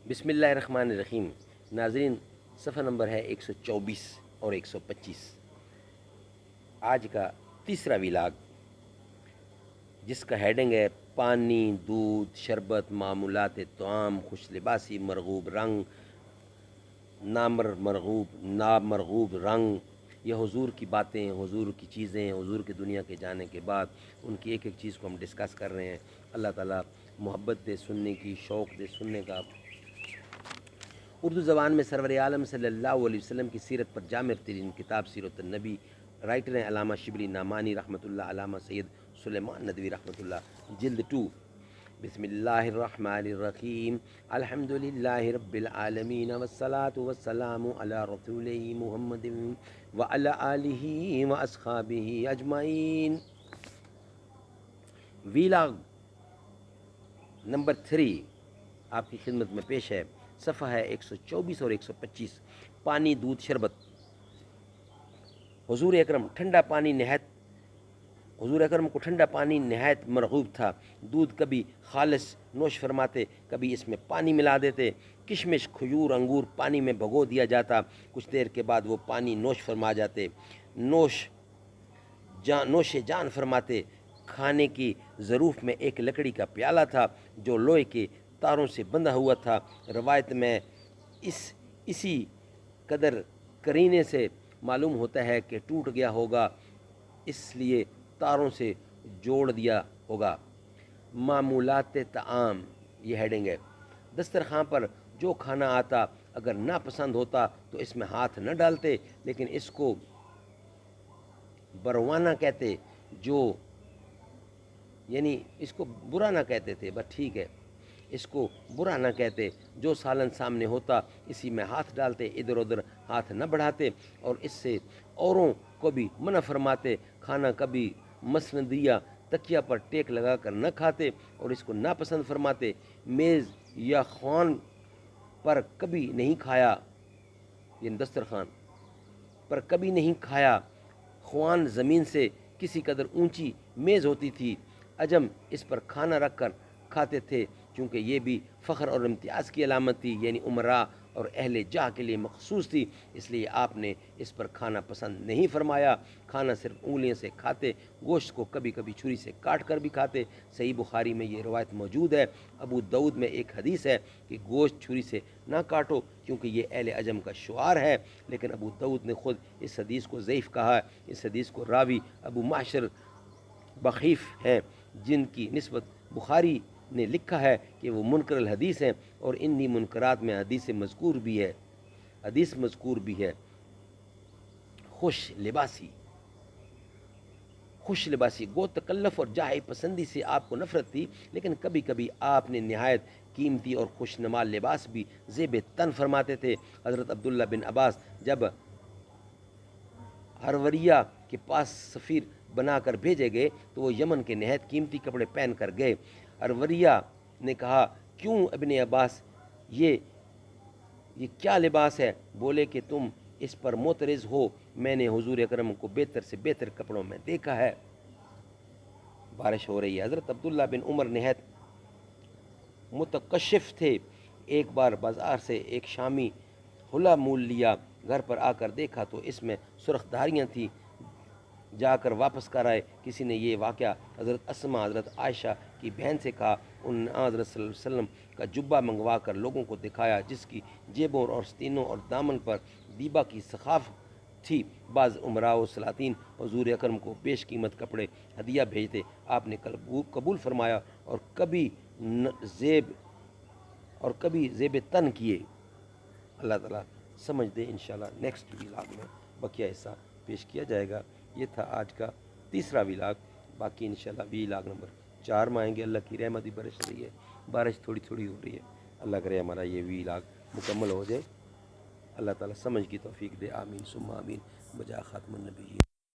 بسم اللہ الرحمن الرحیم۔ ناظرین، صفحہ نمبر ہے 124 اور 125، آج کا تیسرا ویلاگ جس کا ہیڈنگ ہے پانی، دودھ، شربت، معمولات طعام، خوش لباسی، مرغوب رنگ، نامرغوب رنگ۔ یہ حضور کی باتیں، حضور کی چیزیں، حضور کی دنیا کے جانے کے بعد ان کی ایک ایک چیز کو ہم ڈسکس کر رہے ہیں۔ اللہ تعالیٰ محبت دے سننے کی، شوق دے سننے کا۔ اردو زبان میں سرور عالم صلی اللہ علیہ وسلم کی سیرت پر جامع ترین کتاب سیرت النبی، رائٹر ہیں علامہ شبلی نعمانی رحمۃ اللہ، علامہ سید سلیمان ندوی رحمۃ اللہ، جلد 2۔ بسم اللہ الرحمن الرحیم، الحمد للہ رب العالمین، والصلاة والسلام علی رسولہ محمد وعلی آلہ واصحابہ اجمعین۔ ویلاگ نمبر 3 آپ کی خدمت میں پیش ہے۔ صفحہ ہے 124 اور 125، پانی، دودھ، شربت۔ حضور اکرم کو ٹھنڈا پانی نہایت مرغوب تھا۔ دودھ کبھی خالص نوش فرماتے، کبھی اس میں پانی ملا دیتے۔ کشمش، کھجور، انگور پانی میں بھگو دیا جاتا، کچھ دیر کے بعد وہ پانی نوش فرما جاتے۔ نوش جان فرماتے۔ کھانے کی ظروف میں ایک لکڑی کا پیالہ تھا جو لوہے کے تاروں سے بندھا ہوا تھا۔ روایت میں اسی قدر کرینے سے معلوم ہوتا ہے کہ ٹوٹ گیا ہوگا، اس لیے تاروں سے جوڑ دیا ہوگا۔ معمولات طعام، یہ ہیڈنگ ہے۔ دسترخوان پر جو کھانا آتا، اگر ناپسند ہوتا تو اس میں ہاتھ نہ ڈالتے، لیکن اس کو بروانا کہتے، یعنی اس کو برا نہ کہتے تھے، بس ٹھیک ہے، اس کو برا نہ کہتے۔ جو سالن سامنے ہوتا اسی میں ہاتھ ڈالتے، ادھر ادھر ہاتھ نہ بڑھاتے، اور اس سے اوروں کو بھی منع فرماتے۔ کھانا کبھی مسندیا تکیہ پر ٹیک لگا کر نہ کھاتے اور اس کو ناپسند فرماتے۔ میز یا خوان پر کبھی نہیں کھایا، یعنی دسترخوان پر کبھی نہیں کھایا۔ خوان زمین سے کسی قدر اونچی میز ہوتی تھی، عجم اس پر کھانا رکھ کر کھاتے تھے، چونکہ یہ بھی فخر اور امتیاز کی علامت تھی، یعنی امراء اور اہل جاہ کے لیے مخصوص تھی، اس لیے آپ نے اس پر کھانا پسند نہیں فرمایا۔ کھانا صرف انگلیوں سے کھاتے، گوشت کو کبھی کبھی چھری سے کاٹ کر بھی کھاتے۔ صحیح بخاری میں یہ روایت موجود ہے۔ ابو داؤد میں ایک حدیث ہے کہ گوشت چھری سے نہ کاٹو کیونکہ یہ اہل عجم کا شعار ہے، لیکن ابو داؤد نے خود اس حدیث کو ضعیف کہا ہے۔ اس حدیث کو راوی ابو معشر بخیف ہیں، جن کی نسبت بخاری نے لکھا ہے کہ وہ منکر الحدیث ہیں، اور انہی منکرات میں حدیث مذکور بھی ہے۔ خوش لباسی گو تکلف اور جاہ پسندی سے آپ کو نفرت تھی، لیکن کبھی کبھی آپ نے نہایت قیمتی اور خوش نما لباس بھی زیب تن فرماتے تھے۔ حضرت عبداللہ بن عباس جب ہروریہ کے پاس سفیر بنا کر بھیجے گئے تو وہ یمن کے نہایت قیمتی کپڑے پہن کر گئے۔ ہروریہ نے کہا، کیوں ابن عباس، یہ کیا لباس ہے؟ بولے کہ تم اس پر معترض ہو، میں نے حضور اکرم کو بہتر سے بہتر کپڑوں میں دیکھا ہے۔ بارش ہو رہی ہے۔ حضرت عبداللہ بن عمر نہایت متکشف تھے۔ ایک بار بازار سے ایک شامی حلہ مول لیا، گھر پر آ کر دیکھا تو اس میں سرخ دھاریاں تھیں، جا کر واپس کر آئے۔ کسی نے یہ واقعہ حضرت اسما، حضرت عائشہ کی بہن سے کہا، انہوں نے حضرت صلی اللہ علیہ وسلم کا جبہ منگوا کر لوگوں کو دکھایا، جس کی جیبوں اور ستینوں اور دامن پر دیبا کی سخاف تھی۔ بعض امراء و سلاطین حضور اکرم کو بیش قیمت کپڑے ہدیہ بھیجتے، آپ نے قبول فرمایا اور کبھی زیب تن کیے۔ اللہ تعالیٰ سمجھ دے۔ انشاءاللہ نیکسٹ ویلاگ میں بقیہ حصہ پیش کیا جائے گا۔ یہ تھا آج کا تیسرا ویلاگ، باقی انشاءاللہ ویلاگ نمبر 4 میں آئیں گے۔ اللہ کی رحمت برس رہی ہے، بارش تھوڑی تھوڑی ہو رہی ہے، اللہ کرے ہمارا یہ ویلاگ مکمل ہو جائے۔ اللہ تعالیٰ سمجھ کی توفیق دے، آمین ثم آمین، بجا خاتم النبیین۔